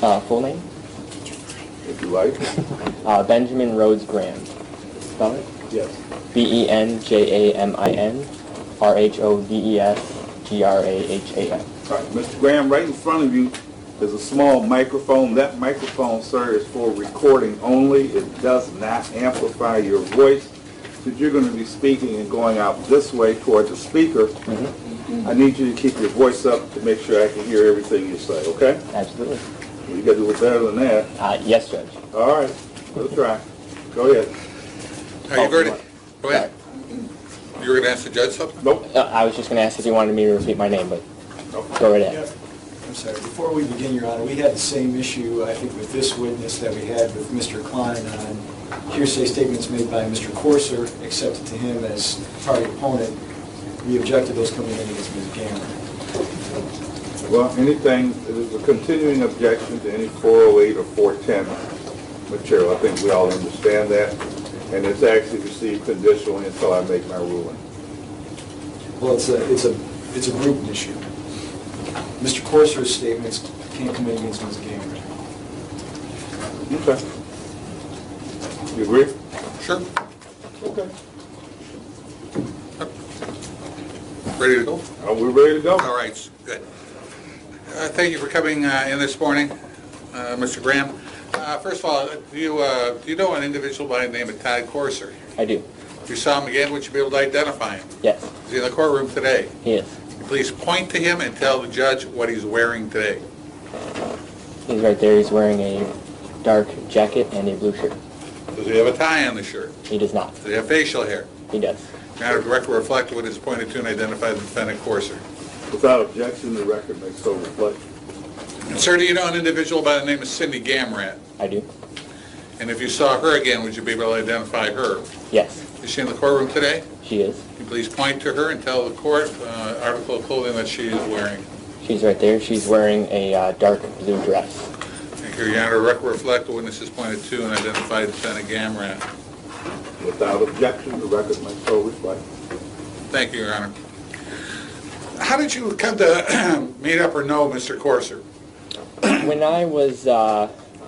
Full name? if you like. Benjamin Rhodes Graham. Spell it? Yes. BenjaminRhodesGraham. Right. Mr. Graham, right in front of you is a small microphone. That microphone, sir, is for recording only. It does not amplify your voice. Since you're going to be speaking and going out this way toward the speaker, I need you to keep your voice up to make sure I can hear everything you say, okay? Absolutely. Well, you got to do it better than that. Yes, Judge. All right. We'll try. Go ahead. Are you ready? Go ahead. You were going to ask the judge something? Nope. I was just going to ask if you wanted me to repeat my name, but Nope. go right ahead. I'm sorry, before we begin, Your Honor, we had the same issue, I think, with this witness that we had with Mr. Klein on hearsay statements made by Mr. Courser, accepted to him as party opponent. We objected those coming in against Ms. Gamrat. Well, anything, it is a continuing objection to any 408 or 410 material. I think we all understand that. And it's actually received conditionally until I make my ruling. Well, it's a group issue. Mr. Courser's statements can't come in against Ms. Gamrat. Okay. You agree? Sure. Okay. Ready to go? Are we ready to go? All right, good. Thank you for coming in this morning, Mr. Graham. First of all, do you know an individual by the name of Todd Courser? I do. If you saw him again, would you be able to identify him? Yes, Is he in the courtroom today? he is. Please point to him and tell the judge what he's wearing today. He's right there. He's wearing a dark jacket and a blue shirt. Does he have a tie on the shirt? He does not. Does he have facial hair? He does. Your Honor, the record will reflect what is pointed to and identify the defendant Courser. Without objection, the record may so reflect. And sir, do you know an individual by the name of Cindy Gamrat? I do. And if you saw her again, would you be able to identify her? Yes, Is she in the courtroom today? she is. Can you please point to her and tell the court article of clothing that she is wearing? She's right there. She's wearing a dark blue dress. Thank you, Your Honor. The record will reflect the witnesses pointed to and identify defendant Gamrat. Without objection, the record may so reflect. Thank you, Your Honor. How did you come to meet up or know Mr. Courser? When I was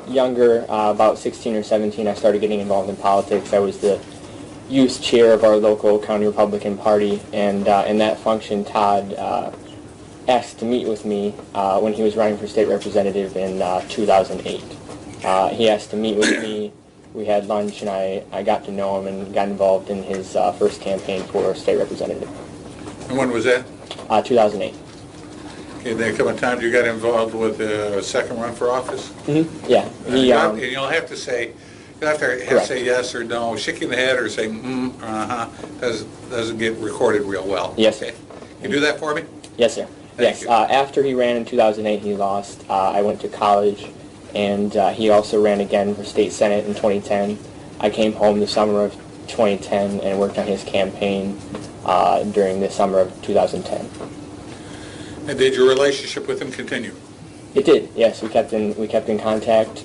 younger, about 16 or 17, I started getting involved in politics. I was the youth chair of our local county Republican Party, and in that function, Todd asked to meet with me when he was running for state representative in 2008. He asked to meet with me. We had lunch, and I got to know him and got involved in his first campaign for state representative. And when was that? 2008. Okay, there come a time you got involved with a second run for office? Mm-hmm. Yeah. And you'll have to say, say yes or no, shaking the head or say doesn't get recorded real well. Yes. Okay. Can you do that for me? Yes, sir. Thank Yes. you. After he ran in 2008, he lost. I went to college, and he also ran again for state senate in 2010. I came home the summer of 2010 and worked on his campaign during the summer of 2010. And did your relationship with him continue? It did. Yes, we kept in contact.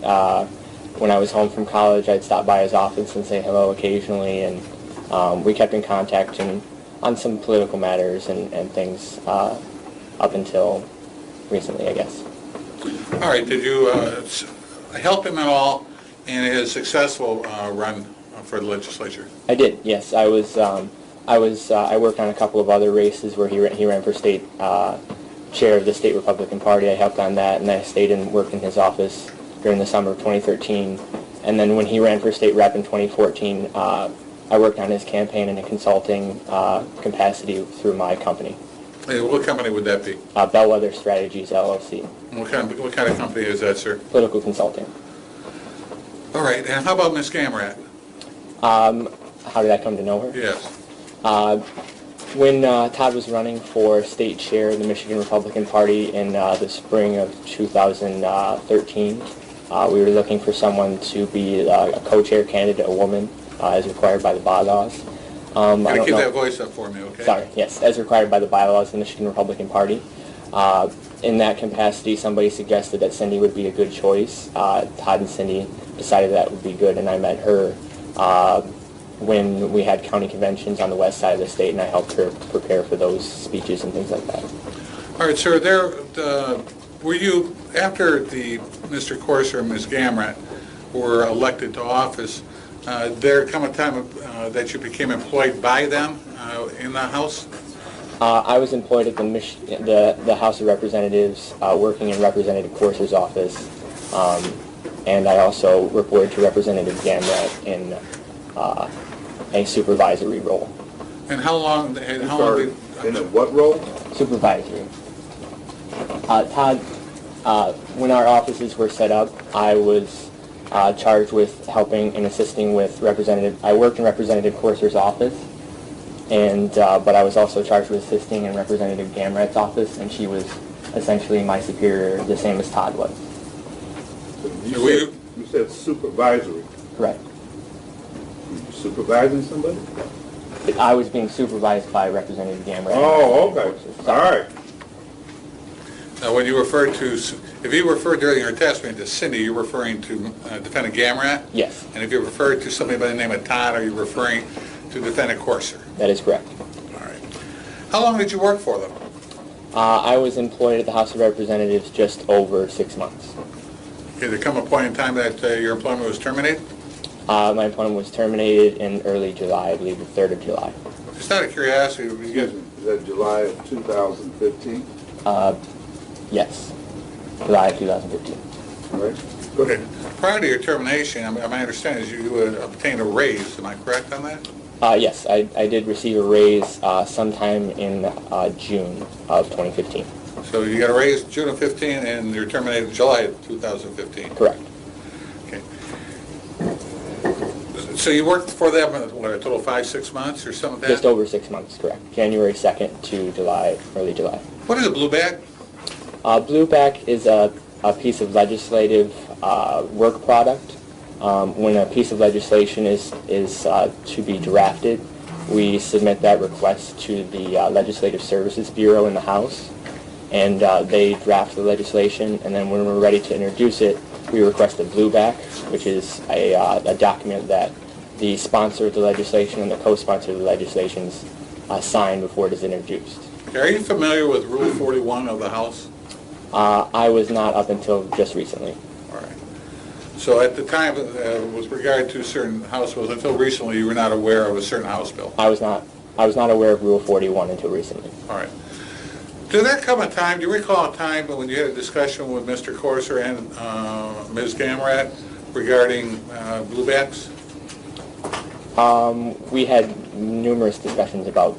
When I was home from college, I'd stop by his office and say hello occasionally, and we kept in contact on some political matters and things up until recently, I guess. All right. Did you help him at all in his successful run for the legislature? I did. Yes, I worked on a couple of other races where he ran for state chair of the state Republican Party. I helped on that, and I stayed and worked in his office during the summer of 2013. And then when he ran for state rep in 2014, I worked on his campaign in a consulting capacity through my company. Hey, what company would that be? Bellwether Strategies, LLC. What kind of company is that, sir? Political consulting. All right. And how about Miss Gamrat? How did I come to know her? Yes. When Todd was running for state chair of the Michigan Republican Party in the spring of 2013, we were looking for someone to be a co-chair candidate, a woman, as required by the bylaws. Can you keep that voice up for me, okay? Sorry, yes, as required by the bylaws of the Michigan Republican Party. In that capacity, somebody suggested that Cindy would be a good choice. Todd and Cindy decided that would be good, and I met her when we had county conventions on the west side of the state, and I helped her prepare for those speeches and things like that. All right, sir. Were you, after Mr. Corser and Ms. Gamrat were elected to office, there come a time that you became employed by them in the House? I was employed at the House of Representatives, working in Representative Corser's office, and I also reported to Representative Gamrat in a supervisory role. And how long In a what role? Supervisory. Todd, when our offices were set up, I was charged with helping and assisting with I worked in Representative Corser's office, and but I was also charged with assisting in Representative Gamrat's office, and she was essentially my superior, the same as Todd was. You said supervisory. Correct. You supervising somebody? I was being supervised by Representative Gamrat. Oh, okay. All right. Now, when you referred to, if you referred during your testimony to Cindy, you're referring to Defendant Gamrat? Yes, And if you referred to somebody by the name of Todd, are you referring to Defendant Corser? that is correct. All right. How long did you work for them? I was employed at the House of Representatives just over 6 months. Did there come a point in time that your employment was terminated? My employment was terminated in early July, I believe the 3rd of July. Just out of curiosity, Excuse me, is that July of 2015? Yes, July of 2015. All right. Go ahead. prior to your termination, my understanding is you obtained a raise. Am I correct on that? Yes, I did receive a raise sometime in June of 2015. So you got a raise June of 15 and you're terminated July of 2015? Correct. Okay. So you worked for them, what, a total of 5-6 months or something like that? Just over 6 months, correct. January 2nd to July, early July. What is a blueback? Blueback is a piece of legislative work product. When a piece of legislation is to be drafted, we submit that request to the Legislative Services Bureau in the House, and they draft the legislation, and then when we're ready to introduce it, we request a blueback, which is a document that the sponsor of the legislation and the co-sponsor of the legislation sign before it is introduced. Are you familiar with Rule 41 of the House? I was not up until just recently. All right. So at the time, with regard to certain House bills, until recently, you were not aware of a certain House bill? I was not aware of Rule 41 until recently. All right. Did that come a time, do you recall a time when you had a discussion with Mr. Corser and Ms. Gamrat regarding bluebacks? We had numerous discussions about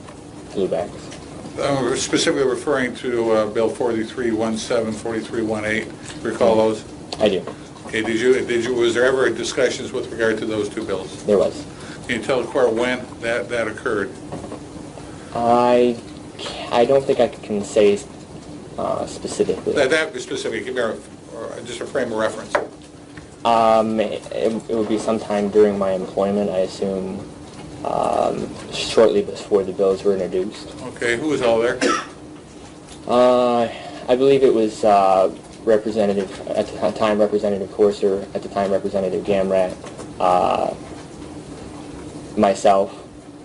bluebacks. We're specifically referring to Bill 4317, 4318. Recall those? I do. Okay. Was there ever discussions with regard to those two bills? There was. Can you tell the court when that occurred? I don't think I can say specifically. That would be specific. Give me just a frame of reference. It would be sometime during my employment, I assume, shortly before the bills were introduced. Okay. Who was all there? I believe it was Representative, at the time Representative Corser, at the time Representative Gamrat, myself,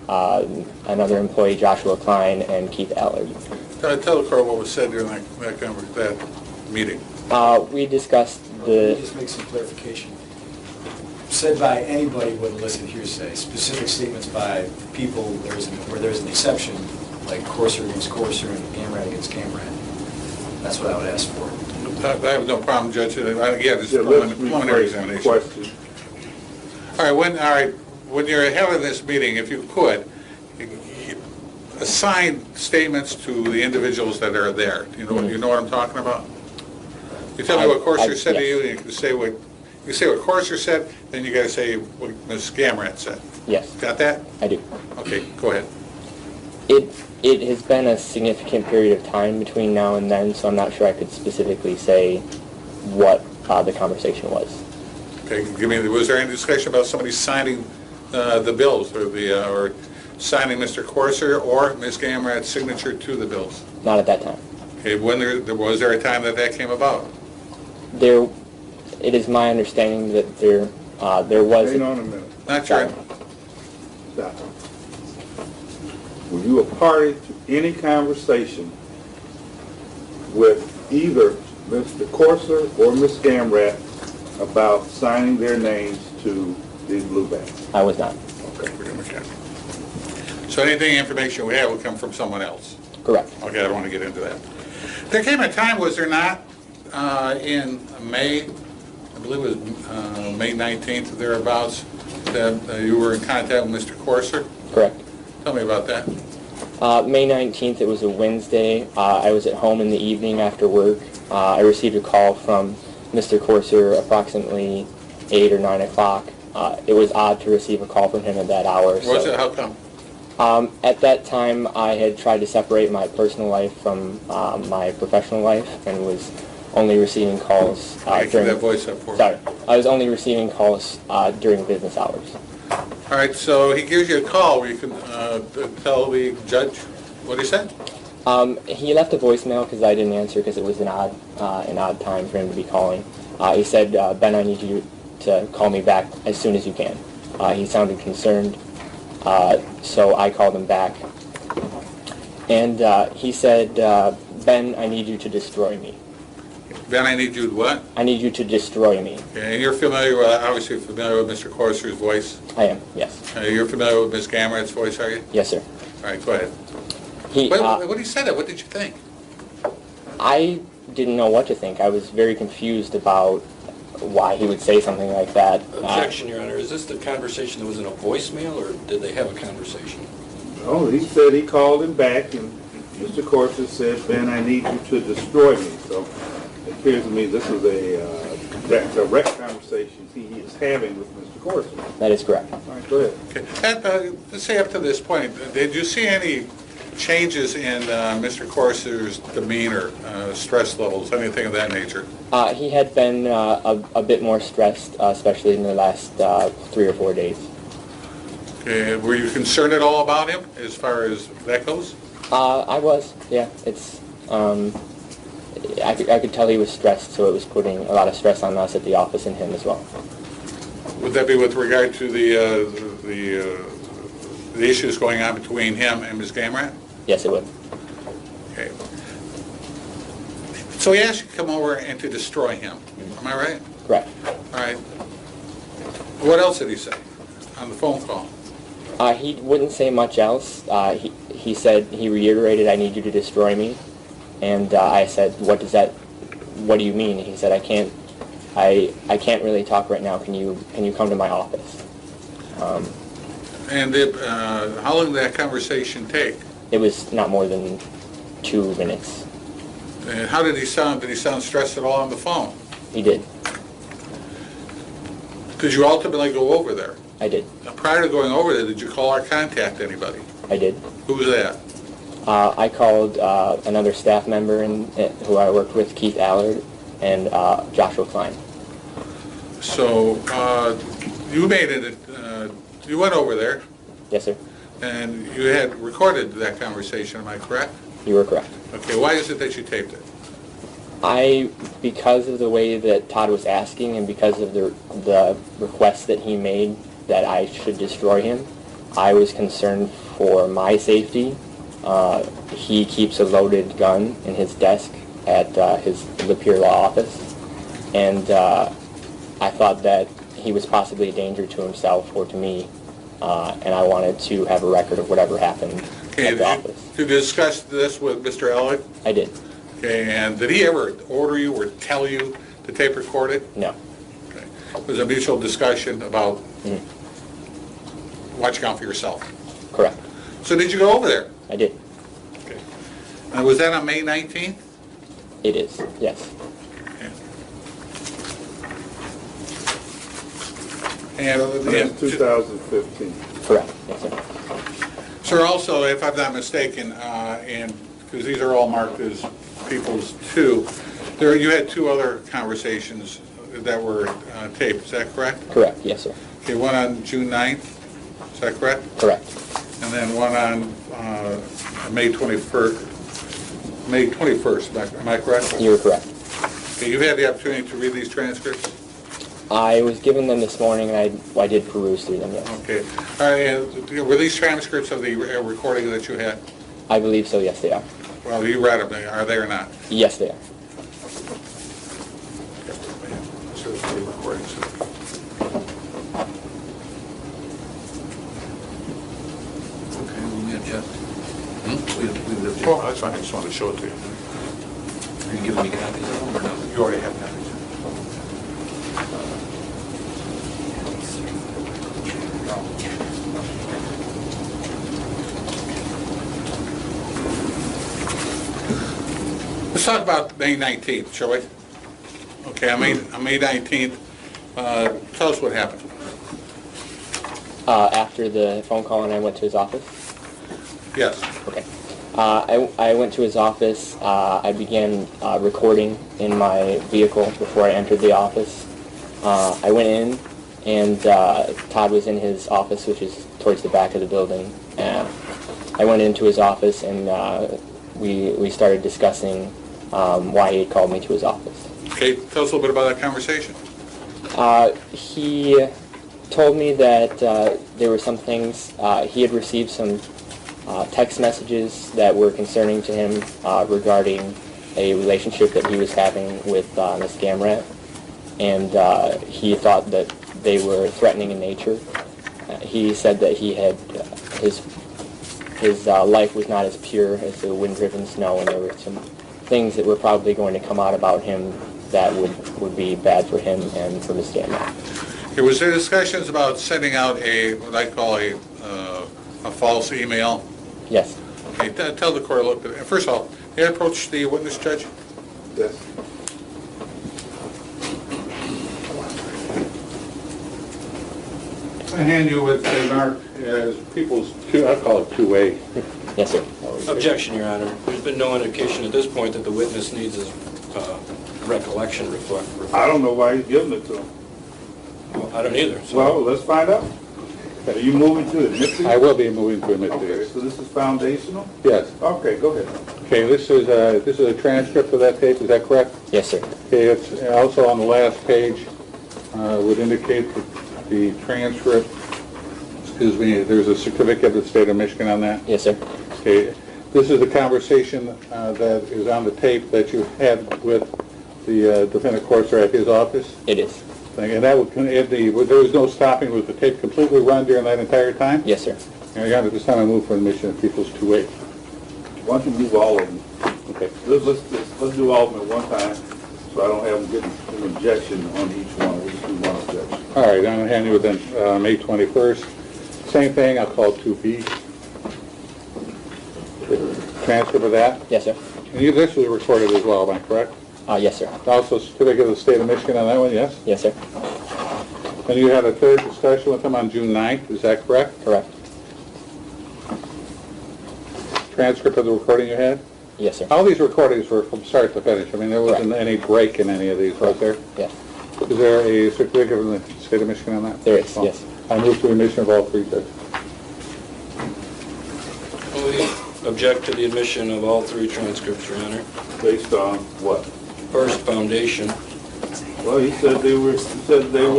another employee, Joshua Klein, and Keith Allard. Tell the court what was said during that meeting. We discussed Let me the... just make some clarification. Said by anybody would elicit hearsay. Specific statements by people where there's an exception, like Corser against Corser and Gamrat against Gamrat. That's what I would ask for. I have no problem, Judge. Yeah, this is Let's preliminary rephrase the examination. question. All right, when you're having this meeting, if you could, assign statements to the individuals that are there. You know what I'm talking about? You tell me what Corser said to you, and you can say what Corser said, then you got to say what Ms. Gamrat said. Yes, Got that? I do. Okay, go ahead. It has been a significant period of time between now and then, so I'm not sure I could specifically say what the conversation was. Okay, was there any discussion about somebody signing the bills or signing Mr. Corser or Ms. Gamrat's signature to the bills? Not at that time. Okay, was there a time that came about? It is my understanding that there was... Hang on a minute. Not sure. Stop. Were you a party to any conversation with either Mr. Corser or Ms. Gamrat about signing their names to these blue bags? I was not. Okay. So anything, information we have will come from someone else? Correct. Okay, I don't want to get into that. There came a time, was there not, in May, I believe it was May 19th or thereabouts, that you were in contact with Mr. Corser? Correct. Tell me about that. May 19th, it was a Wednesday. I was at home in the evening after work. I received a call from Mr. Corser approximately 8 or 9 o'clock. It was odd to receive a call from him at that hour. Was it? How come? At that time, I had tried to separate my personal life from my professional life and was only receiving calls Keep that voice up for me. Sorry. I was only receiving calls during business hours. All right, so he gives you a call where you can tell the judge what he said? He left a voicemail because I didn't answer because it was an odd time for him to be calling. He said, Ben, I need you to call me back as soon as you can. He sounded concerned, so I called him back. And he said, Ben, I need you to destroy me. Ben, I need you to what? I need you to destroy me. Okay, and you're familiar with, obviously familiar with Mr. Corser's voice? I am, yes. You're familiar with Ms. Gamrat's voice, are you? Yes, sir. All right, go ahead. He, When he said that, what did you think? I didn't know what to think. I was very confused about why he would say something like that. Objection, Your Honor. Is this the conversation that was in a voicemail, or did they have a conversation? Oh, he said he called him back, and Mr. Corser said, Ben, I need you to destroy me. So it appears to me this is a direct conversation he is having with Mr. Corser. That is correct. All right, go ahead. Okay. And, let's say up to this point, did you see any changes in Mr. Corser's demeanor, stress levels, anything of that nature? He had been a bit more stressed, especially in the last 3 or 4 days. Okay. Were you concerned at all about him as far as that goes? I was, yeah. It's I could tell he was stressed, so it was putting a lot of stress on us at the office and him as well. Would that be with regard to the issues going on between him and Ms. Gamrat? Yes, it would. Okay. So he asked you to come over and to destroy him. Am I right? Correct. All right. What else did he say on the phone call? He wouldn't say much else. He said, he reiterated, I need you to destroy me. And I said, what do you mean? He said, I can't really talk right now. Can you come to my office? And how long did that conversation take? It was not more than 2 minutes. And how did he sound? Did he sound stressed at all on the phone? He did. Did you ultimately go over there? I did. Now, prior to going over there, did you call or contact anybody? I did. Who was that? I called another staff member who I worked with, Keith Allard, and Joshua Klein. So you made it. You went over there, Yes, sir. and you had recorded that conversation. Am I correct? You were correct. Okay. Why is it that you taped it? Because of the way that Todd was asking and because of the request that he made that I should destroy him, I was concerned for my safety. He keeps a loaded gun in his desk at his Lapeer Law office, and I thought that he was possibly a danger to himself or to me, and I wanted to have a record of whatever happened at the office. Did you discuss this with Mr. Elliott? I did. Okay, and did he ever order you or tell you to tape record it? No. Okay. It was a mutual discussion about watching out for yourself. Correct. So did you go over there? I did. Okay. And was that on May 19th? It is. Yes. Okay. And That's 2015. Correct. Yes, sir. sir, also, if I'm not mistaken, and because these are all marked as people's two, you had 2 other conversations that were taped. Is that correct? Correct. Yes, sir. Okay, one on June 9th. Is that correct? Correct. And then one on May 21st. May 21st, am I correct? You were correct. Okay, you've had the opportunity to read these transcripts? I was given them this morning, and I did peruse through them, yes. Okay. All right, and were these transcripts of the recording that you had? I believe so, yes, they are. Well, you read them, are they or not? Yes, they are. recordings. Okay, well, we object. We object. Well, that's fine, I just wanted to show it to you. Are you giving me copies of them or no? You already have copies. Let's talk about May 19th, shall we? Okay, on May 19th, tell us what happened. After the phone call and I went to his office. Yes. Okay. I went to his office. I began recording in my vehicle before I entered the office. I went in, and Todd was in his office, which is towards the back of the building. I went into his office, and we started discussing why he had called me to his office. Okay, tell us a little bit about that conversation. He told me that there were some things, he had received some text messages that were concerning to him regarding a relationship that he was having with Miss Gamrat, and he thought that they were threatening in nature. He said that he had his life was not as pure as the wind-driven snow, and there were some things that were probably going to come out about him that would be bad for him and for Miss Gamrat. Was there discussions about sending out what I call a false email? Yes. Okay, tell the court a little bit. First of all, you approach the witness, Judge? Yes. I hand you what they mark as people's, I call it 2A. Yes, sir. Objection, Your Honor. There's been no indication at this point that the witness needs his recollection reflect. I don't know why he's giving it to him. Well, I don't either. So. Well, let's find out. Are you moving to admit these? I will be moving to admit Okay, these. so this is foundational? Yes. Okay, go ahead. Okay, this is a transcript of that tape, is that correct? Yes, sir. Okay, it's also on the last page, would indicate that the transcript, excuse me, there's a certificate of the state of Michigan on that. Yes, sir. Okay, this is the conversation that is on the tape that you had with the defendant Corser at his office. It is. And that would, there was no stopping, was the tape completely run during that entire time? Yes, sir. And again, at this time I move for admission of people's 2A. Why don't you move all of them? Okay. Let's do all of them at one time, so I don't have them getting an objection on each one. We'll just do one objection. All right, I'm going to hand you then May 21st. Same thing, I'll call 2B. Transcript of that. Yes, sir. And you, this was recorded as well, am I correct? Yes, sir. Also, certificate of the state of Michigan on that one, yes? Yes, sir. And you had a third discussion with him on June 9th, is that correct? Correct. Transcript of the recording you had? Yes, sir. All these recordings were from start to finish. I mean, there wasn't any break in any of these, was there? Yes. Is there a certificate of the state of Michigan on that? There is, Oh. yes. I move to admission of all three, Judge. We object to the admission of all three transcripts, Your Honor. Based on what? First, foundation. Well, he said they were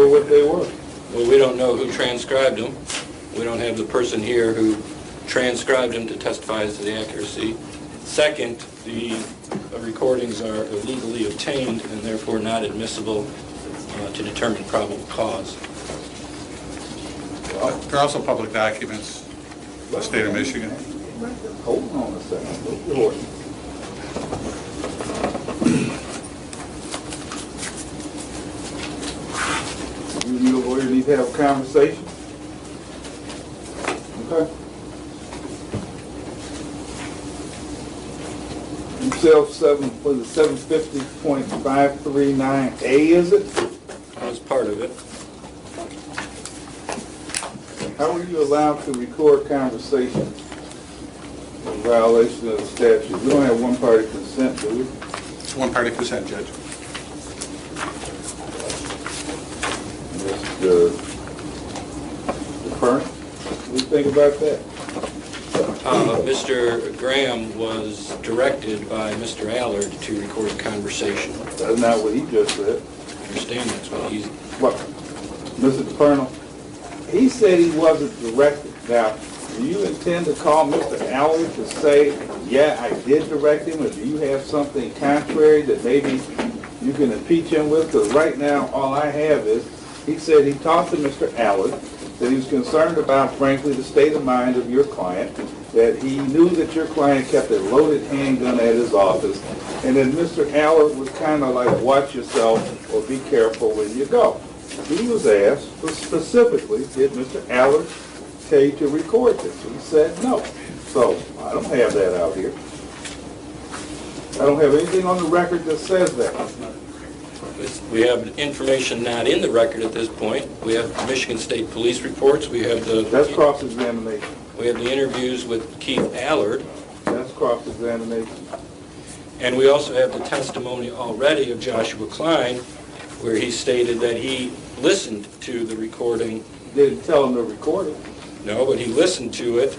what they were. Well, we don't know who transcribed them. We don't have the person here who transcribed them to testify as to the accuracy. Second, the recordings are illegally obtained and therefore not admissible to determine probable cause. They're also public documents, the state of Michigan. Hold on a second. Hold on. You and your lawyer need to have a conversation? Okay. Yourself 750.539A, is it? That's part of it. How are you allowed to record conversations in violation of the statute? We don't have one-party consent, do we? It's one-party consent, Judge. The current, what do you think about that? Mr. Graham was directed by Mr. Allard to record a conversation. That's not what he just said. I understand that's what he's... What? Mr. Colonel, he said he wasn't directed. Now, do you intend to call Mr. Allard to say, yeah, I did direct him, or do you have something contrary that maybe you can impeach him with, because right now, all I have is, he said he talked to Mr. Allard, that he was concerned about, frankly, the state of mind of your client, that he knew that your client kept a loaded handgun at his office, and then Mr. Allard was kind of like, watch yourself or be careful when you go. He was asked specifically, did Mr. Allard tell you to record this? He said no. So I don't have that out here. I don't have anything on the record that says that. We have information not in the record at this point. We have Michigan State Police reports. We have That's cross-examination. We have the interviews with Keith Allard. That's cross-examination. And we also have the testimony already of Joshua Klein, where he stated that he listened to the recording. Didn't tell him to record it. No, but he listened to it,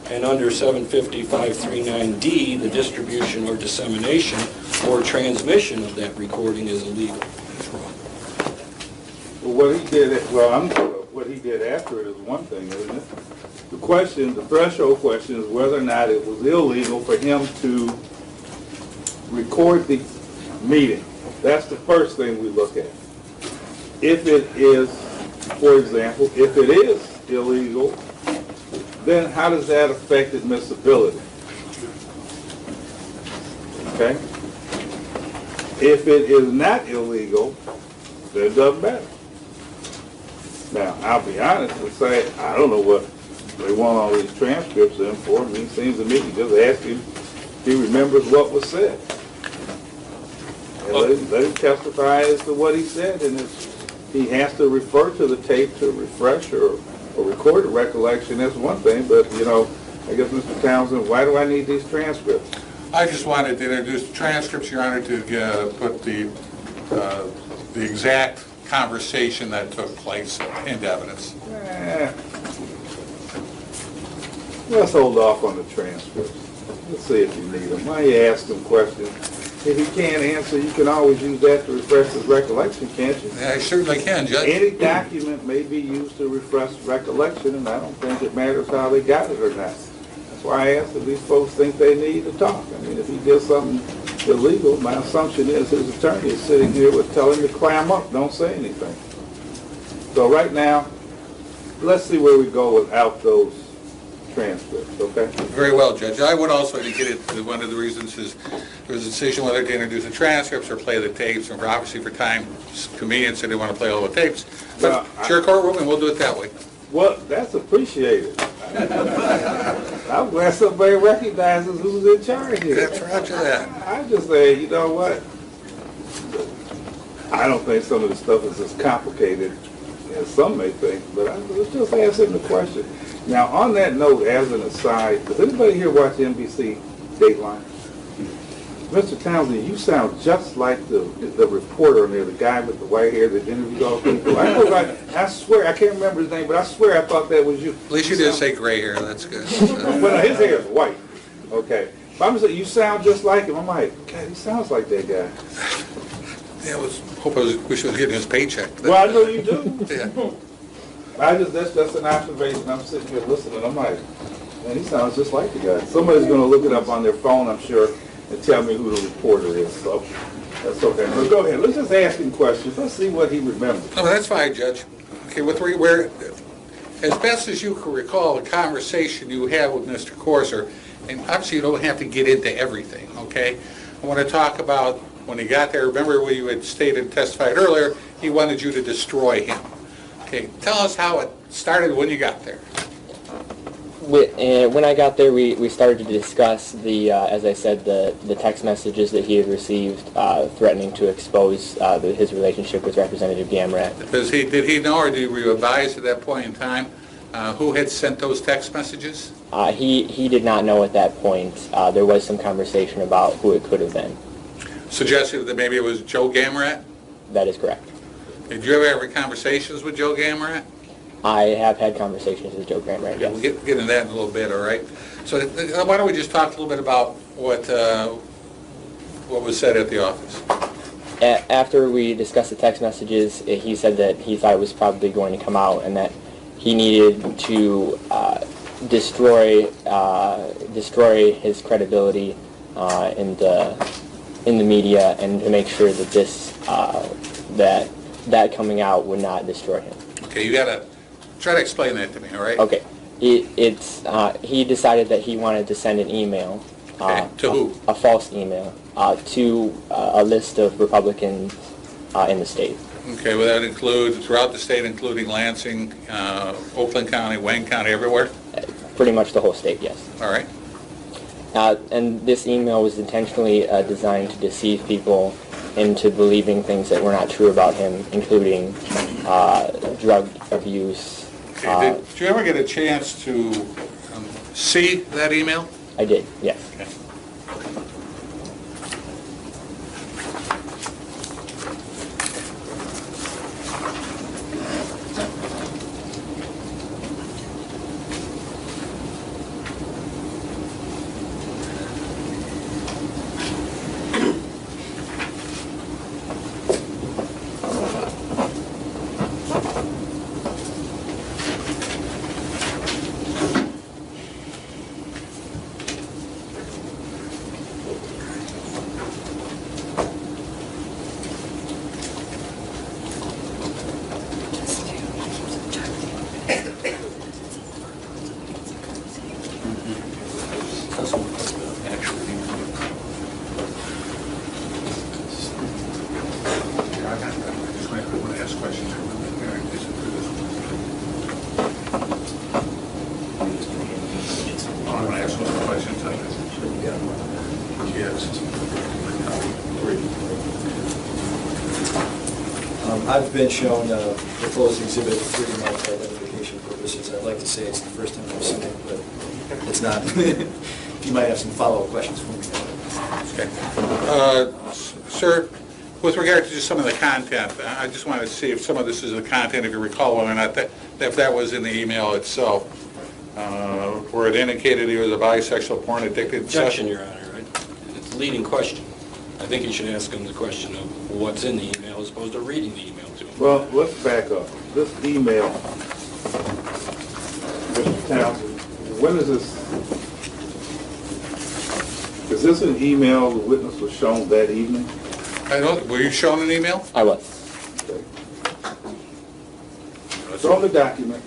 and under 750-539D, the distribution or dissemination or transmission of that recording is illegal. That's wrong. Well, what he did after it is one thing, isn't it? The threshold question is whether or not it was illegal for him to record the meeting. That's the first thing we look at. If it is, for example, if it is illegal, then how does that affect admissibility? Okay? If it is not illegal, then it doesn't matter. Now, I'll be honest and say, I don't know what they want all these transcripts in for. I mean, it seems to me you just ask him if he remembers what was said. And let him testify as to what he said, and if he has to refer to the tape to refresh or record a recollection, that's one thing, but, you know, I guess, Mr. Townsend, why do I need these transcripts? I just wanted to introduce the transcripts, Your Honor, to put the exact conversation that took place into evidence. Let's hold off on the transcripts. Let's see if you need them. Why you ask him questions? If he can't answer, you can always use that to refresh his recollection, can't you? Yeah, I certainly can, Judge. Any document may be used to refresh recollection, and I don't think it matters how they got it or not. That's why I asked if these folks think they need to talk. I mean, if he did something illegal, my assumption is his attorney is sitting here with telling him to clam up, don't say anything. So right now, let's see where we go without those transcripts, okay? Very well, Judge. I would also indicate that one of the reasons is there was a decision whether to introduce the transcripts or play the tapes, and obviously for time convenience, they didn't want to play all the tapes. But Well, it's your courtroom, and we'll do it that way. Well, that's appreciated. I'm glad somebody recognizes who's in charge here. That's roger that. I just say, you know what? I don't think some of the stuff is as complicated as some may think, but let's just ask him the question. Now, on that note, as an aside, does anybody here watch NBC Dateline? Mr. Townsend, you sound just like the reporter on there, the guy with the white hair that interviewed all people. I swear, I can't remember his name, but I swear I thought that was you. At least you didn't say gray hair, that's good. Well, his hair is white. Okay. But I'm saying, you sound just like him. I'm like, God, he sounds like that guy. Yeah, wish I was getting his paycheck. Well, I know you do. Yeah. That's just an observation. I'm sitting here listening. I'm like, man, he sounds just like the guy. Somebody's going to look it up on their phone, I'm sure, and tell me who the reporter is. So that's okay. But go ahead. Let's just ask him questions. Let's see what he remembers. No, that's fine, Judge. Okay, where, as best as you can recall, the conversation you had with Mr. Corser, and obviously you don't have to get into everything, okay? I want to talk about when he got there. Remember what you had stated and testified earlier, he wanted you to destroy him. Okay, tell us how it started when you got there. When I got there, we started to discuss as I said, the text messages that he had received threatening to expose his relationship with Representative Gamrat. Did he know, or did you advise at that point in time who had sent those text messages? He did not know at that point. There was some conversation about who it could have been. Suggested that maybe it was Joe Gamrat? That is correct. Did you ever have conversations with Joe Gamrat? I have had conversations with Joe Gamrat, yes. We'll get into that in a little bit, all right? So why don't we just talk a little bit about what was said at the office? After we discussed the text messages, he said that he thought it was probably going to come out and that he needed to destroy his credibility in the media, and to make sure that this that coming out would not destroy him. Okay, you gotta try to explain that to me, all right? Okay. He decided that he wanted to send an email. Okay, to who? A false email to a list of Republicans in the state. Okay, well, that includes throughout the state, including Lansing, Oakland County, Wayne County, everywhere? Pretty much the whole state, yes. All right. And this email was intentionally designed to deceive people into believing things that were not true about him, including drug abuse. Okay, did you ever get a chance to see that email? I did, yes. Okay. I've been shown proposed exhibit 3 for identification purposes. I'd like to say it's the first time I've seen it, but it's not. You might have some follow-up questions for me. Okay. Sir, with regard to just some of the content, I just wanted to see if some of this is the content, if you recall whether or not if that was in the email itself, where it indicated he was a bisexual, porn addicted. Objection, Your Honor. It's a leading question. I think you should ask him the question of what's in the email as opposed to reading the email to him. Well, let's back up. This email, Mr. Townsend, when is this? Is this an email the witness was shown that evening? Were you shown an email? I was. Okay. It's on the document.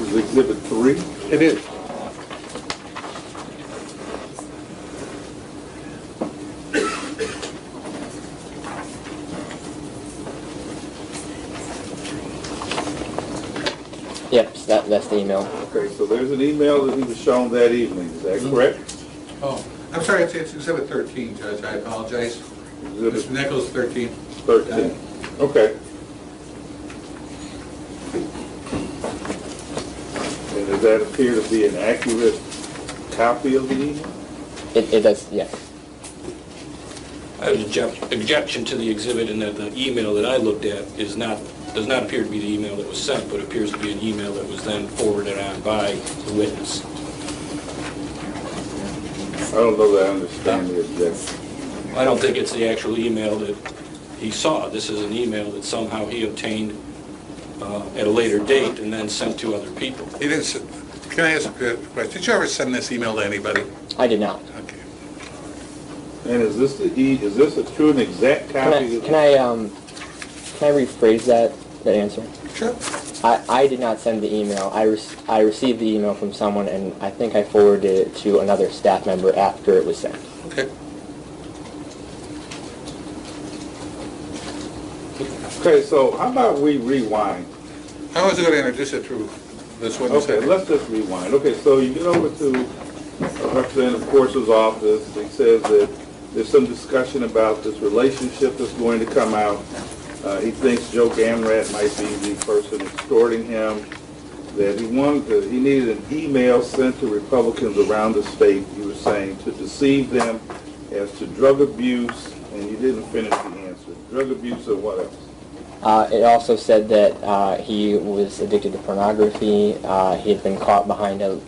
Is Exhibit 3? It is. Yep, that's the email. Okay, so there's an email that he was shown that evening, is that correct? Oh, I'm sorry, it's Exhibit 13, Judge, I apologize. Exhibit Mr. Nichols, 13. 13. Okay. And does that appear to be an accurate copy of the email? It does, yes. I have an objection to the exhibit in that the email that I looked at does not appear to be the email that was sent, but appears to be an email that was then forwarded on by the witness. I don't know that I understand the objection. I don't think it's the actual email that he saw. This is an email that somehow he obtained at a later date and then sent to other people. He didn't. Can I ask a question? Did you ever send this email to anybody? I did not. Okay. And is this a true and exact copy? Can I rephrase that answer? Sure. I did not send the email. I received the email from someone, and I think I forwarded it to another staff member after it was sent. Okay. Okay, so how about we rewind? I was going to introduce it through this witness. Okay, let's just rewind. Okay, so you get over to Representative Corser's office. He says that there's some discussion about this relationship that's going to come out. He thinks Joe Gamrat might be the person extorting him, that he needed an email sent to Republicans around the state, you were saying, to deceive them as to drug abuse, and you didn't finish the answer. Drug abuse or what else? It also said that he was addicted to pornography. He had been caught behind a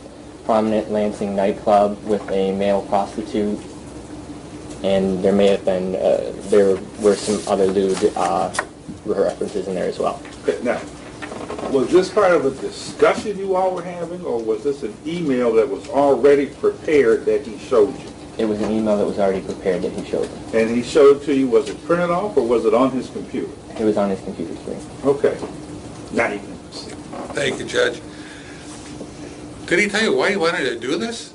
prominent Lansing nightclub with a male prostitute, and there may have been, there were some other lewd references in there as well. Okay, now, Was this part of a discussion you all were having, or was this an email that was already prepared that he showed you? It was an email that was already prepared that he showed me. And he showed it to you, was it printed off, or was it on his computer? It was on his computer screen. Okay. Now you can proceed. Thank you, Judge. Did he tell you why he wanted to do this?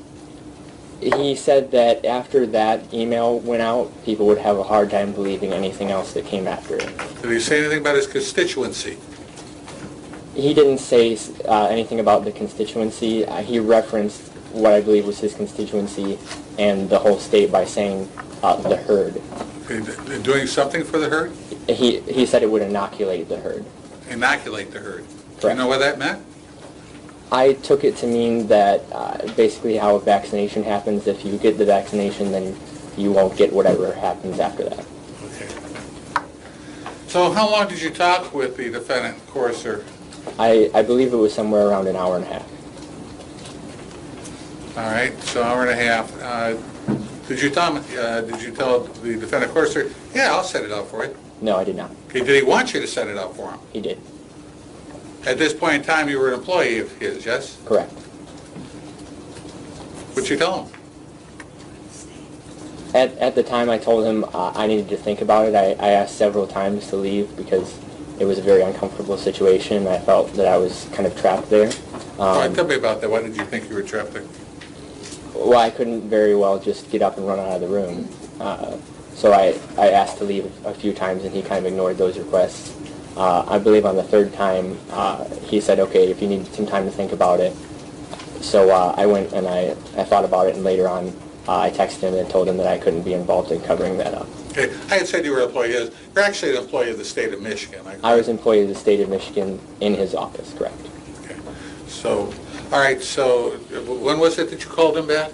He said that after that email went out, people would have a hard time believing anything else that came after it. Did he say anything about his constituency? He didn't say anything about the constituency. He referenced what I believe was his constituency and the whole state by saying the herd. Doing something for the herd? He said it would inoculate the herd. Inoculate the herd. Do you Correct. know what that meant? I took it to mean that basically how a vaccination happens, if you get the vaccination, then you won't get whatever happens after that. Okay. So how long did you talk with the defendant, Courser? I believe it was somewhere around an hour and a half. All right, so hour and a half. Did you tell the defendant, Courser, yeah, I'll set it up for you? No, I did not. Okay, did he want you to set it up for him? He did. At this point in time, you were an employee of his, yes? Correct. What'd you tell him? At the time, I told him I needed to think about it. I asked several times to leave because it was a very uncomfortable situation. I felt that I was kind of trapped there. All right, tell me about that. Why did you think you were trapped there? Well, I couldn't very well just get up and run out of the room. So I asked to leave a few times, and he kind of ignored those requests. I believe on the third time, he said, okay, if you need some time to think about it. So I went and I thought about it, and later on, I texted him and told him that I couldn't be involved in covering that up. Okay, I had said you were an employee of his. You're actually an employee of the state of Michigan. I was employee of the state of Michigan in his office, correct. Okay, so, all right, so when was it that you called him back?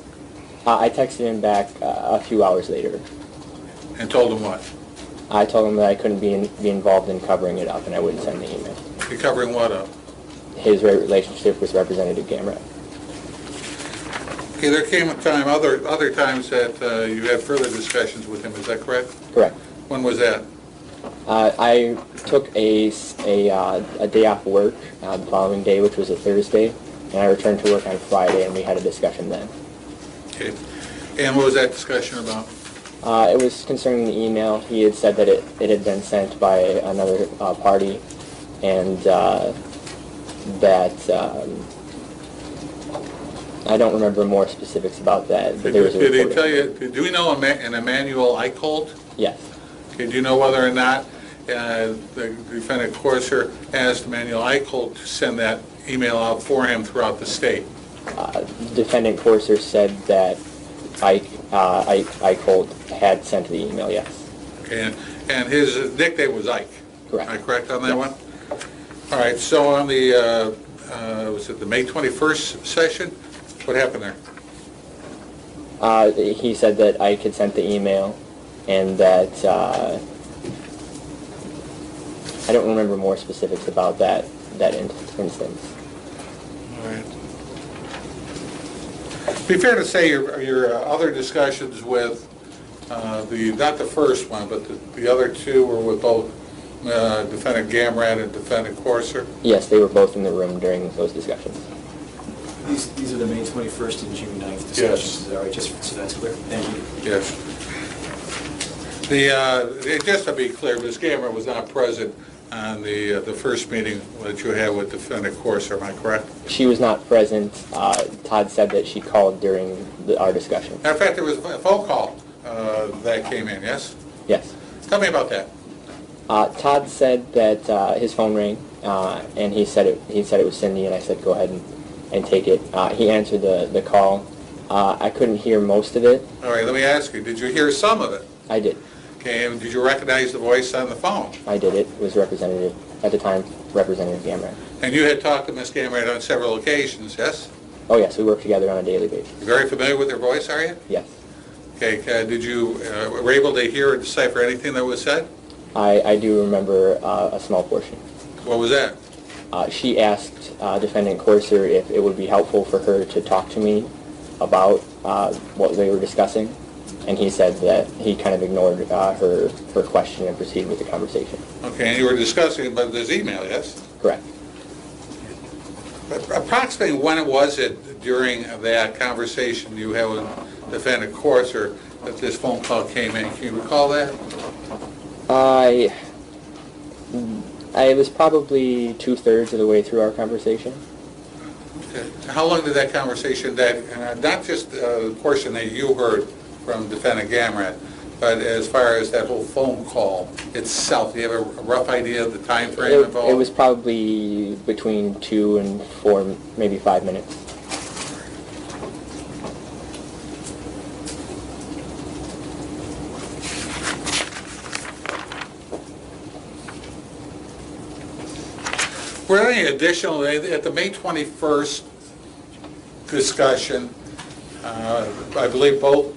I texted him back a few hours later. And told him what? I told him that I couldn't be involved in covering it up, and I wouldn't send the email. You're covering what up? His relationship with Representative Gamrat. Okay, there came a time, other times that you had further discussions with him, is that correct? Correct. When was that? I took a day off work the following day, which was a Thursday, and I returned to work on Friday, and we had a discussion then. Okay, and what was that discussion about? It was concerning the email. He had said that it had been sent by another party, and that I don't remember more specifics about that. But there was a Did he report. tell you, do we know an Emmanuel Eicholt? Yes. Okay, do you know whether or not the defendant Courser asked Emmanuel Eicholt to send that email out for him throughout the state? Defendant Courser said that Eicholt had sent the email, yes. Okay, and his nickname was Ike? Correct. Am I correct on that Yes. one? All right, so on the, was it the May 21st session? What happened there? He said that Ike had sent the email, and that I don't remember more specifics about that instance. All right. Be fair to say your other discussions with not the first one, but the other two were with both Defendant Gamrat and Defendant Courser? Yes, they were both in the room during those discussions. These are the May 21st and June 9th discussions, is that right? Just so that's clear. Thank you. Yes. Just to be clear, Ms. Gamrat was not present on the first meeting that you had with Defendant Courser, am I correct? She was not present. Todd said that she called during our discussion. Matter of fact, there was a phone call that came in, yes? Yes. Tell me about that. Todd said that his phone rang, and he said it was Cindy, and I said go ahead and take it. He answered the call. I couldn't hear most of it. All right, let me ask you, did you hear some of it? I did. Okay, and did you recognize the voice on the phone? I did. It was Representative, at the time, Representative Gamrat. And you had talked to Ms. Gamrat on several occasions, yes? Oh yes, we work together on a daily basis. You're very familiar with her voice, are you? Yes. Okay, did you, were able to hear or decipher anything that was said? I do remember a small portion. What was that? She asked Defendant Courser if it would be helpful for her to talk to me about what they were discussing, and he said that he kind of ignored her question and proceeded with the conversation. Okay, and you were discussing about this email, yes? Correct. Approximately when was it during that conversation you had with Defendant Corser that this phone call came in? Can you recall that? I was probably 2/3 of the way through our conversation. Okay. How long did that conversation, not just the portion that you heard from Defendant Gamrat, but as far as that whole phone call itself, do you have a rough idea of the time frame involved? It was probably between 2 and 4, maybe 5 minutes. Were there any additional, at the May 21st discussion, I believe both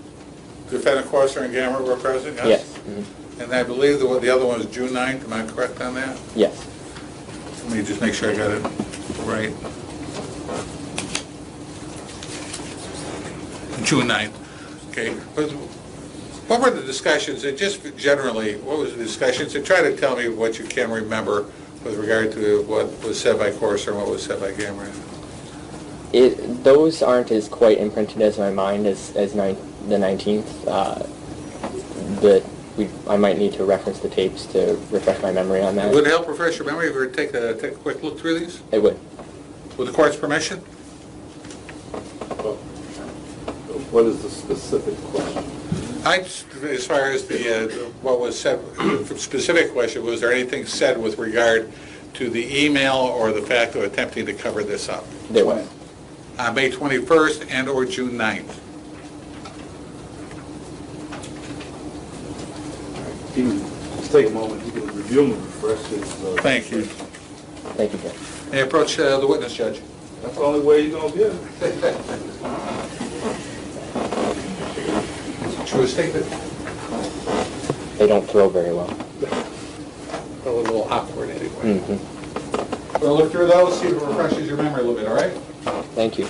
Defendant Corser and Gamrat were present, yes? Yes. Mhm. And I believe the other one was June 9th, am I correct on that? Yes. Let me just make sure I got it right. June 9th, okay. What were the discussions, and just generally, what was the discussions? And try to tell me what you can remember with regard to what was said by Corser and what was said by Gamrat. Those aren't as quite imprinted as my mind as the 19th. I might need to reference the tapes to refresh my memory on that. Would it help refresh your memory if we were to take a quick look through these? It would. With the court's permission? What is the specific question? As far as what was said, the specific question, was there anything said with regard to the email or the fact of attempting to cover this up? There was. On May 21st and or June 9th? You can just take a moment, you can review and refresh his... Thank you. Thank you, Judge. May I approach the witness, Judge? That's the only way you're going to get it. True statement? They don't throw very well. A little awkward anyway. Mm-hmm. We'll look through those, see if it refreshes your memory a little bit, all right? Thank you.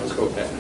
Let's go back.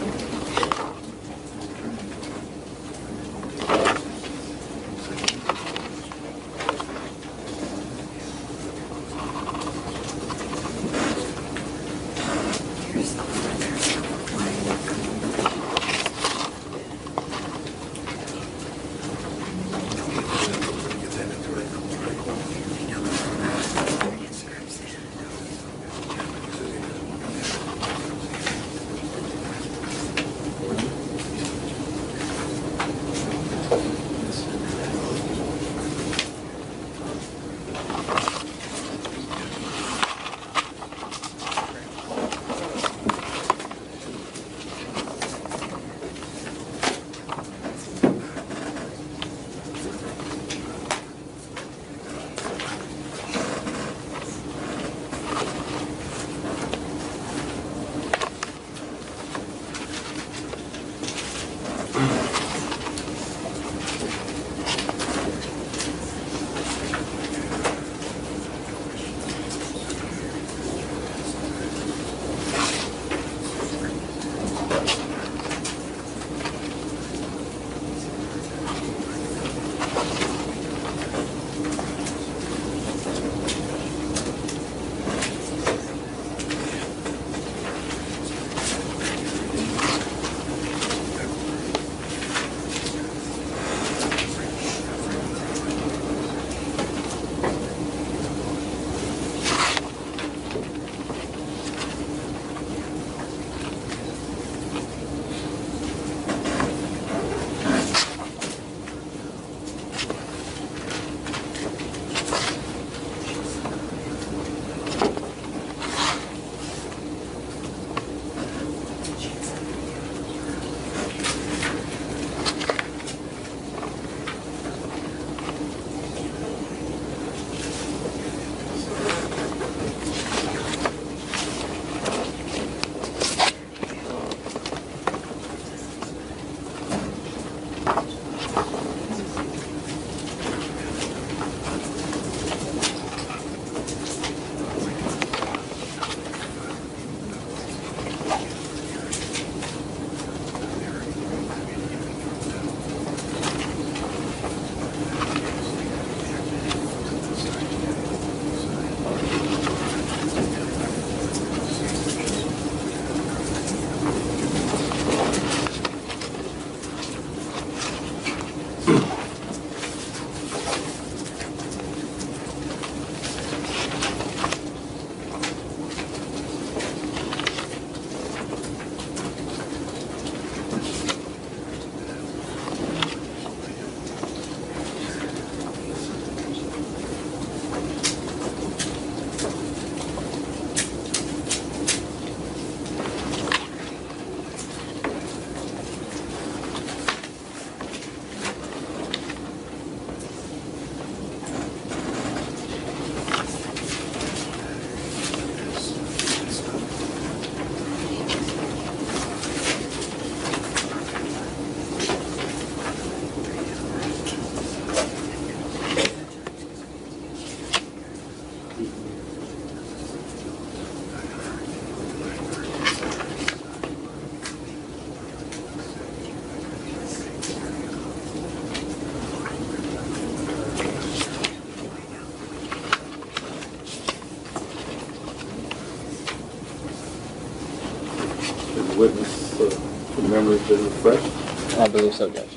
memory's been refreshed. I believe so, Judge.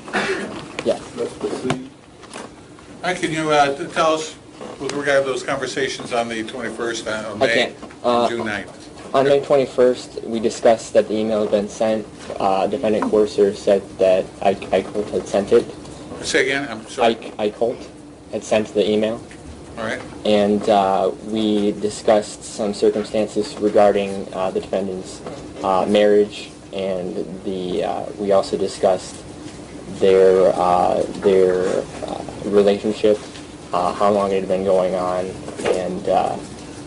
Yes. Let's proceed. Can you tell us, with regard to those conversations on the 21st of I May, can't. June 9th? On May 21st, we discussed that the email had been sent. Defendant Corser said that Eichholt had sent it. Say again, I'm sorry. Eichholt had sent the email. All right. And we discussed some circumstances regarding the defendant's marriage, and we also discussed their relationship, how long it had been going on,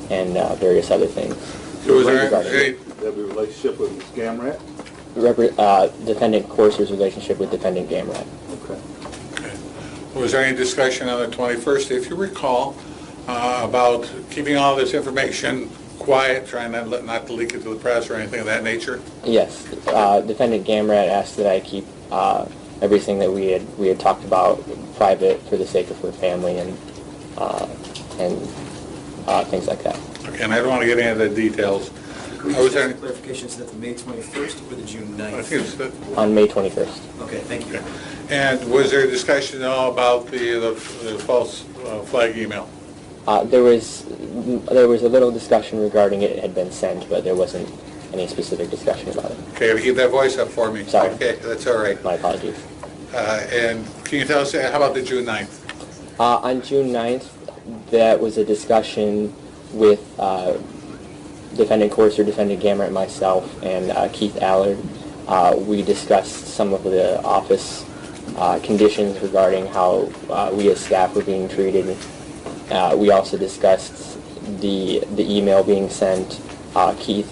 and various other things. So was there any, There'll be a relationship with Ms. Gamrat? Defendant Corser's relationship with Defendant Gamrat. Okay. was there any discussion on the 21st, if you recall, about keeping all this information quiet, trying not to leak it to the press or anything of that nature? Yes. Defendant Gamrat asked that I keep everything that we had talked about private for the sake of her family and things like that. Okay, and I don't want to get into the details. Was there any, Clarifications at the May 21st or the June 9th? I think it's, On May 21st. Okay, thank you. and was there discussion at all about the false flag email? There was a little discussion regarding it had been sent, but there wasn't any specific discussion about it. Okay, keep that voice up for me. Sorry. Okay, that's all right. My apologies. And can you tell us, how about the June 9th? On June 9th, that was a discussion with Defendant Corser, Defendant Gamrat, and myself, and Keith Allard. We discussed some of the office conditions regarding how we as staff were being treated. We also discussed the email being sent. Keith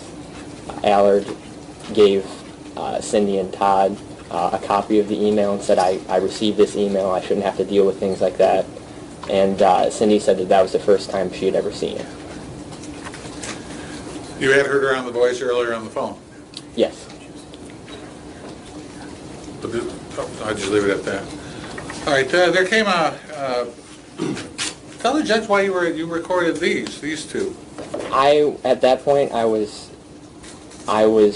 Allard gave Cindy and Todd a copy of the email and said, I received this email, I shouldn't have to deal with things like that. And Cindy said that was the first time she had ever seen it. You had heard her on the voice earlier on the phone. Yes. But I'll just leave it at that. All right, there came a, tell the judge why you recorded these two. At that point, I was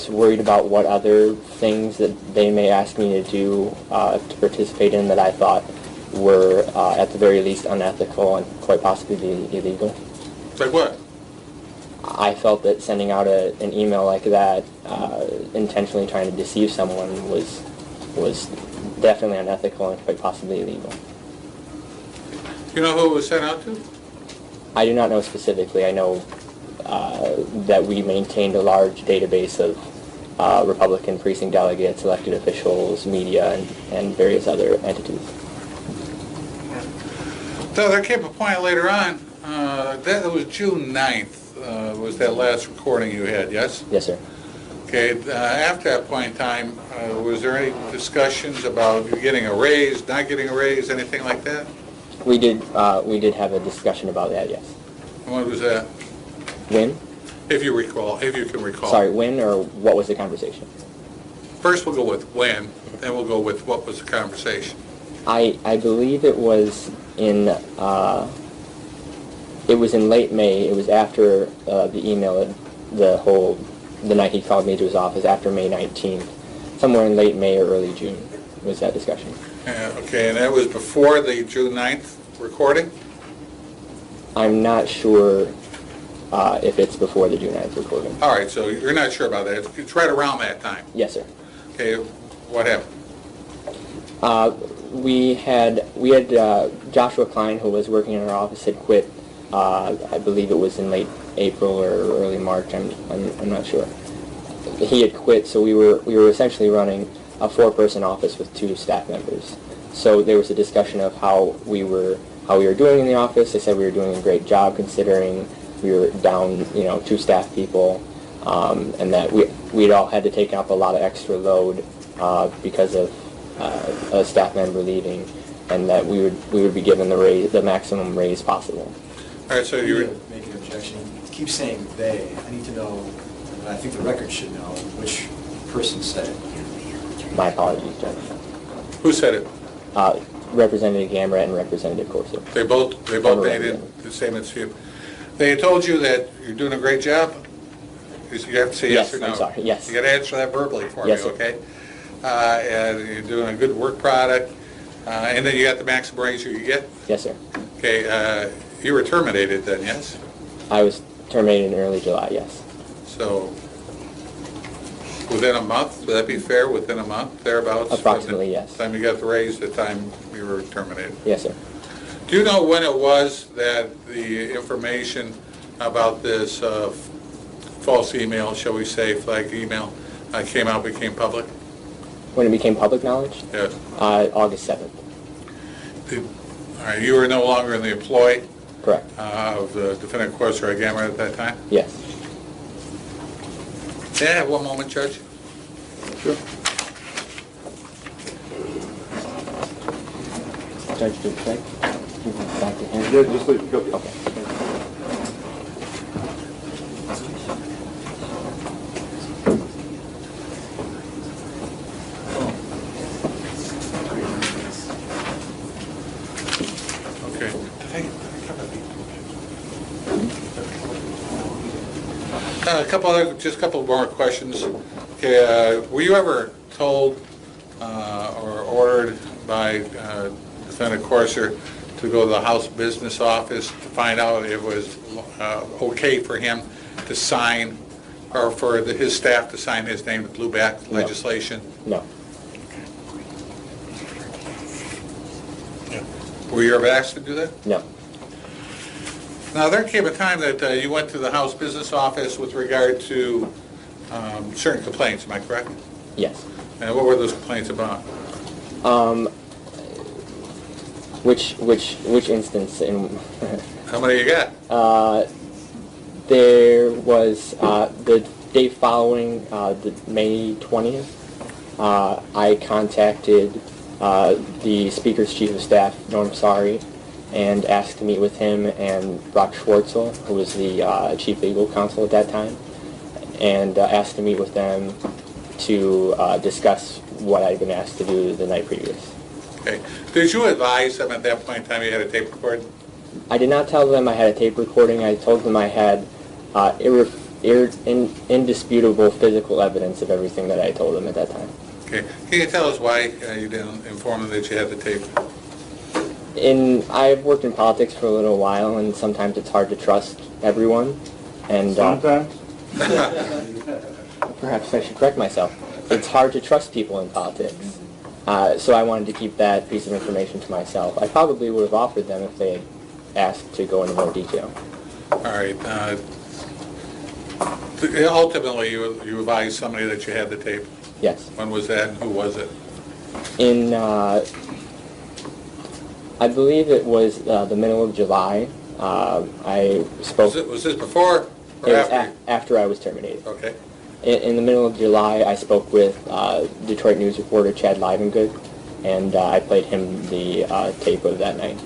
worried about what other things that they may ask me to do to participate in that I thought were at the very least unethical and quite possibly illegal. Like what? I felt that sending out an email like that, intentionally trying to deceive someone, was definitely unethical and quite possibly illegal. You know who it was sent out to? I do not know specifically. I know that we maintained a large database of Republican precinct delegates, elected officials, media, and various other entities. So there came a point later on, that was June 9th, was that last recording you had, yes? Yes, sir. Okay, after that point in time, was there any discussions about you getting a raise, not getting a raise, anything like that? We did have a discussion about that, yes. When was that? When? If you recall, if you can recall. Sorry, when or what was the conversation? First we'll go with when, then we'll go with what was the conversation. I believe it was in late May. It was after the email, the night he called me to his office, after May 19th. Somewhere in late May or early June was that discussion. Okay, and that was before the June 9th recording? I'm not sure if it's before the June 9th recording. All right, so you're not sure about that. It's right around that time. Yes, sir. Okay, what happened? We had Joshua Klein, who was working in our office, had quit. I believe it was in late April or early March. I'm not sure. He had quit, so we were essentially running a 4-person office with 2 staff members. So there was a discussion of how we were doing in the office. They said we were doing a great job considering we were down 2 staff people, and that we'd all had to take up a lot of extra load because of a staff member leaving, and that we would be given the maximum raise possible. All right, so you were... Make an objection. Keep saying they. I need to know, and I think the record should know, which person said it. My apologies, Judge. Who said it? Representative Gamrat and Representative Corser. They both made it the same as you. They told you that you're doing a great job? You have to say yes or no. I'm sorry, yes. You got to answer that verbally for Yes, me, sir. okay? and you're doing a good work product, and then you got the maximum raise you get? Yes, sir. Okay, you were terminated then, yes? I was terminated in early July, yes. So, within a month, would that be fair, within a month, thereabouts? Approximately, yes. The time you got the raise, the time you were terminated? Yes, sir. Do you know when it was that the information about this false email, shall we say, flagged email, became public? When it became public knowledge? Yes. August 7th. All right, you were no longer in the employ Correct. of the defendant Corser at Gamrat at that time? Yes. Yeah, one moment, Judge. Sure. Judge, do you check? Give it back to him. Yeah, just leave it. Go. Okay. Okay. Just a couple more questions. Okay, were you ever told or ordered by defendant Corser to go to the House Business Office to find out if it was okay for him to sign, or for his staff to sign his name to blueback No. legislation? No. Were you ever asked to do that? No. Now, there came a time that you went to the House Business Office with regard to certain complaints, am I correct? Yes. And what were those complaints about? Which instance? In How many you got? there was the day following the May 20th. I contacted the Speaker's Chief of Staff, Norm Sari, and asked to meet with him and Brock Schwartzel, who was the Chief Legal Counsel at that time, and asked to meet with them to discuss what I'd been asked to do the night previous. Okay. Did you advise them at that point in time you had a tape recording? I did not tell them I had a tape recording. I told them I had indisputable physical evidence of everything that I told them at that time. Okay. Can you tell us why you didn't inform them that you had the tape? I've worked in politics for a little while, and sometimes it's hard to trust everyone. And Sometimes? perhaps I should correct myself. It's hard to trust people in politics. So I wanted to keep that piece of information to myself. I probably would have offered them if they had asked to go into more detail. All right. Ultimately, you advised somebody that you had the tape. Yes. When was that, and who was it? In, I believe it was the middle of July. I spoke... Was this before or It was after? after I was terminated. Okay. In the middle of July, I spoke with Detroit News reporter Chad Livengood, and I played him the tape of that night.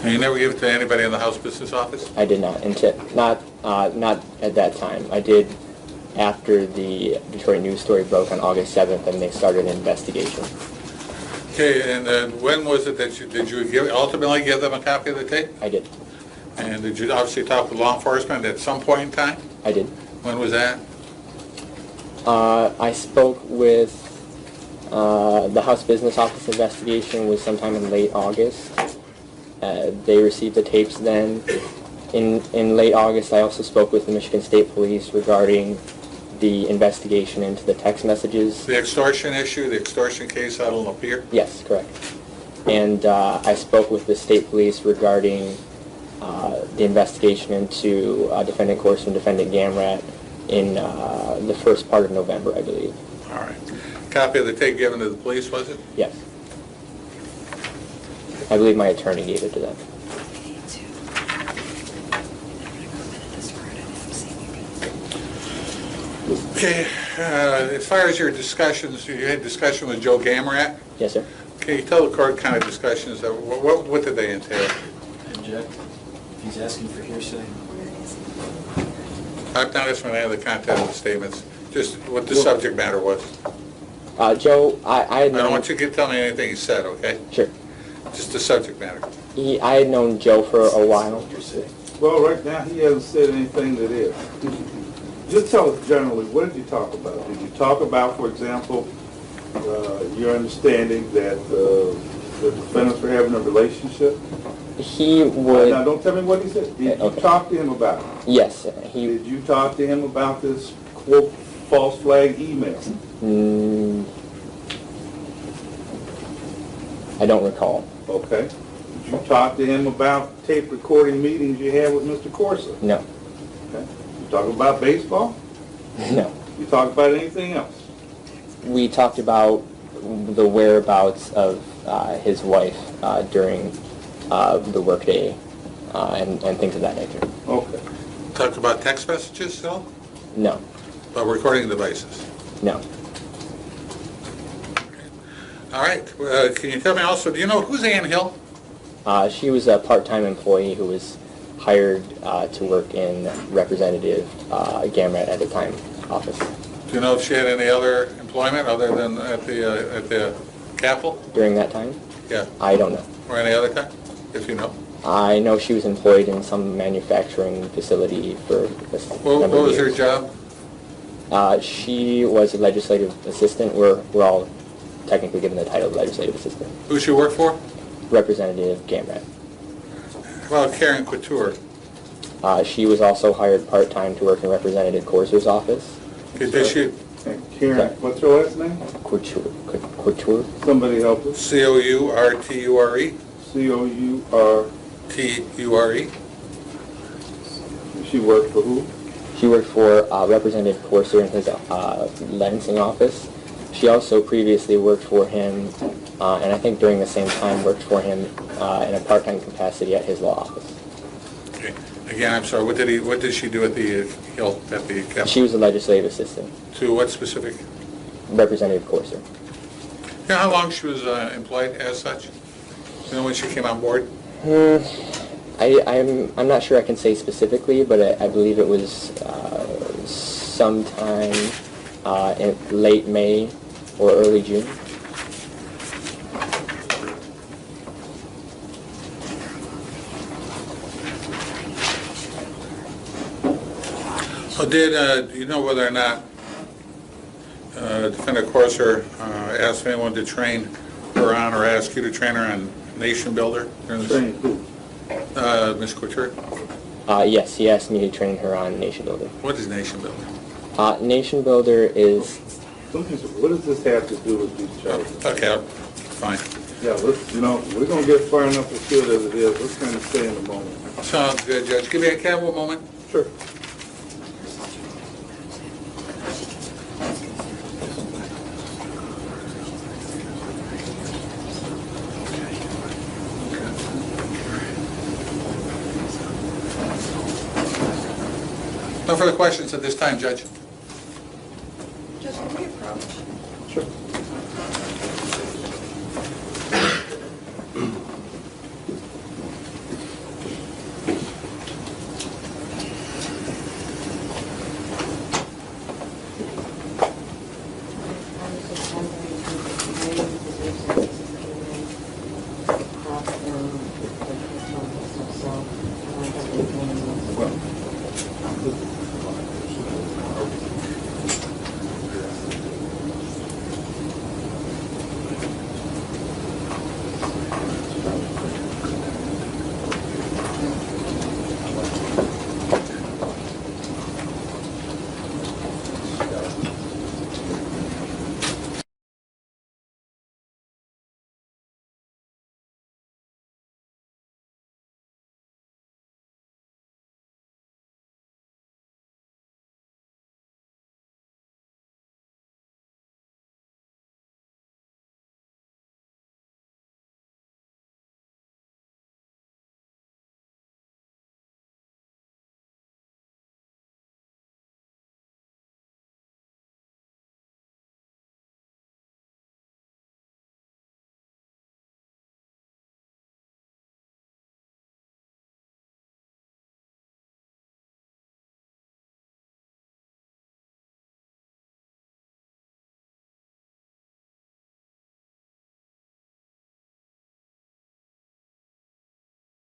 And you never gave it to anybody in the House Business Office? I did not, not at that time. I did after the Detroit News story broke on August 7th, and they started an investigation. Okay, and then when was it that did you ultimately give them a copy of the tape? I did. And did you obviously talk with law enforcement at some point in time? I did. When was that? I spoke with the House Business Office investigation was sometime in late August. They received the tapes then. In late August, I also spoke with the Michigan State Police regarding the investigation into the text messages. The extortion issue, the extortion case out on Lapeer? Yes, correct. And I spoke with the state police regarding the investigation into defendant Corson and defendant Gamrat in the first part of November, I believe. All right. Copy of the tape given to the police, was it? Yes. I believe my attorney gave it to them. Okay. As far as your discussions, you had discussion with Joe Gamrat? Yes, sir. Can you tell the court kind of discussions, what did they entail? Object. He's asking for hearsay. I'm not asking for any of the content of the statements, just what the subject matter was. Joe, I I had don't known... want you to tell me anything he said, okay? Sure. Just the subject matter. I had known Joe for a while. Well, right now, he hasn't said anything that is. just tell us generally, what did you talk about? Did you talk about, for example, your understanding that the defendants were having a relationship? He would... Now, don't tell me what he said. Did you talk to him about it? Yes. Did you talk to him about this, quote, false flag email? I don't recall. Okay. Did you talk to him about tape recording meetings you had with Mr. Corsa? No. Okay. You talk about baseball? No. You talk about anything else? We talked about the whereabouts of his wife during the workday and things of that nature. Okay. Talk about text messages still? No. About recording devices? No. All right. Can you tell me also, do you know, who's Ann Hill? She was a part-time employee who was hired to work in Representative Gamrat at the time office. Do you know if she had any other employment other than at the Capitol? During that time? Yeah. I don't know. Or any other time, if you know? I know she was employed in some manufacturing facility for a What number of was her years. job? She was a legislative assistant. We're all technically given the title of legislative assistant. Who she worked for? Representative Gamrat. Well, Karen Couture. She was also hired part-time to work in Representative Corser's office. Did she? And Karen, what's her last name? Couture? Somebody help us. C-O-U-R-T-U-R-E? C-O-U-R. T-U-R-E? She worked for who? She worked for Representative Corser in his Lansing office. She also previously worked for him, and I think during the same time worked for him in a part-time capacity at his law office. Okay. Again, I'm sorry, what did she do at the Hill, at the Capitol? She was a legislative assistant. To what specific? Representative Corser. You know how long she was employed as such? You know when she came on board? I'm not sure I can say specifically, but I believe it was sometime in late May or early June. So do you know whether or not Defendant Corser asked anyone to train her on, or ask you to train her on Nation Builder? Train who? Ms. Couture? Yes, he asked me to train her on Nation Builder. What is Nation Builder? Nation Builder is... What does this have to do with these charges? Okay, fine. Yeah, let's, we're going to get far enough afield as it is. Let's kind of stay in the moment. Sounds good, Judge. Can I have one moment? Sure. No further questions at this time, Judge. Just can we approach? Sure.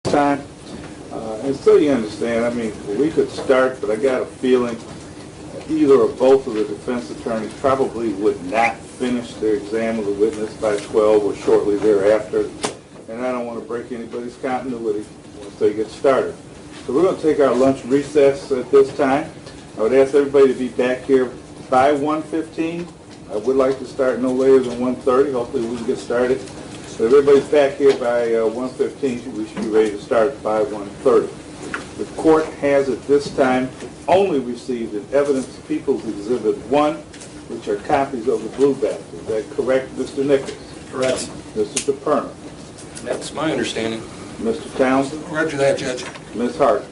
Time. And so you understand, we could start, but I got a feeling either or both of the defense attorneys probably would not finish their exam of the witness by 12 or shortly thereafter. And I don't want to break anybody's continuity once they get started. So we're going to take our lunch recess at this time. I would ask everybody to be back here by 1:15. I would like to start no later than 1:30. Hopefully we can get started. So everybody's back here by 1:15. We should be ready to start by 1:30. The court has at this time only received an evidence People's Exhibit 1, which are copies of the blue back. Is that correct, Mr. Nichols? Correct. Mr. DePerna? That's my understanding. Mr. Townsend? Roger that, Judge. Ms. Hart?